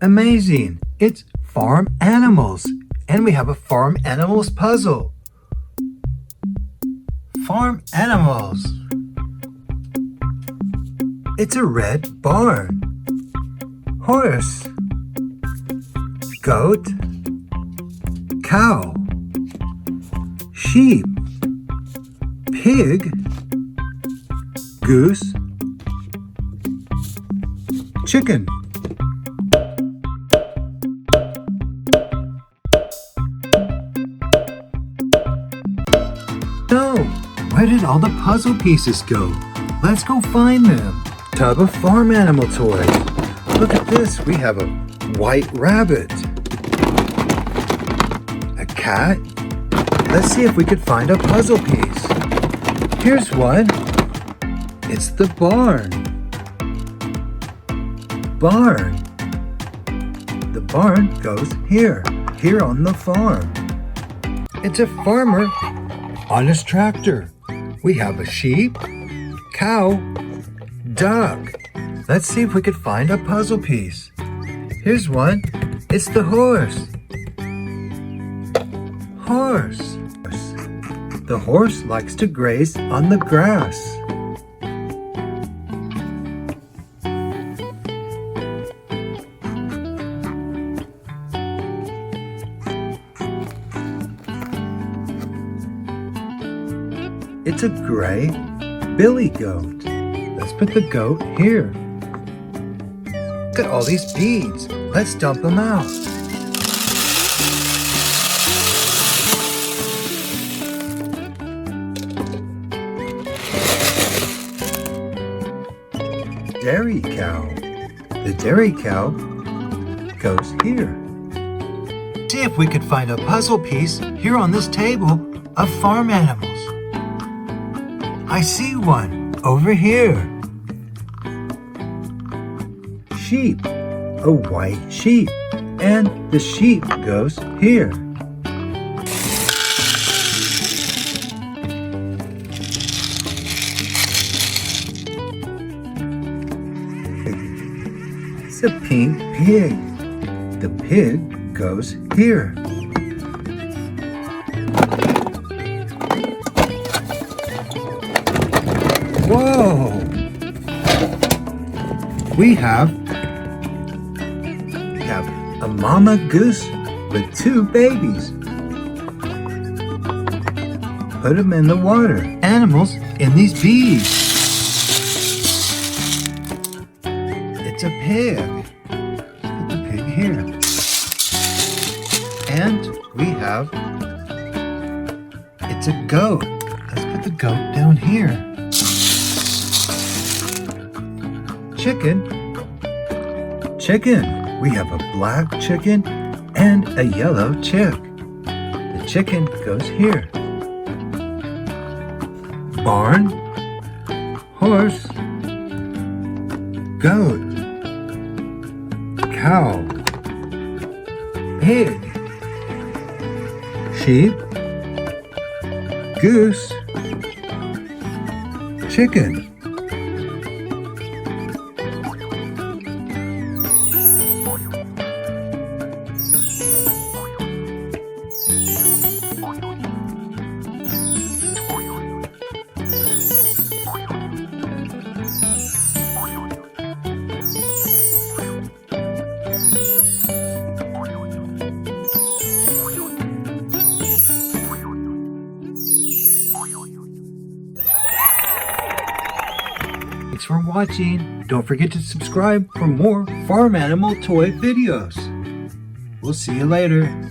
Amazing! It's farm animals, and we have a farm animals puzzle. Farm animals. It's a red barn. Horse. Goat. Cow. Sheep. Pig. Goose. Chicken. So, where did all the puzzle pieces go? Let's go find them. Tub of farm animal toys. Look at this, we have a white rabbit. A cat. Let's see if we could find a puzzle piece. Here's one. It's the barn. Barn. The barn goes here on the farm. It's a farmer on his tractor. We have a sheep, cow, duck. Let's see if we could find a puzzle piece. Here's one. It's the horse. Horse. The horse likes to graze on the grass. It's a gray billy goat. Let's put the goat here. Look at all these beads. Let's dump them out. Dairy cow. The dairy cow goes here. See if we could find a puzzle piece here on this table of farm animals. I see one over here. Sheep, a white sheep, and the sheep goes here. It's a pink pig. The pig goes here. Whoa! We have a mama goose with 2 babies. Put them in the water. Animals in these bees. It's a pig. Put the pig here. And we have, it's a goat. Let's put the goat down here. Chicken. Chicken. We have a black chicken and a yellow chick. The chicken goes here. Barn. Horse. Goat. Cow. Pig. Sheep. Goose. Chicken. Thanks for watching. Don't forget to subscribe for more farm animal toy videos. We'll see you later.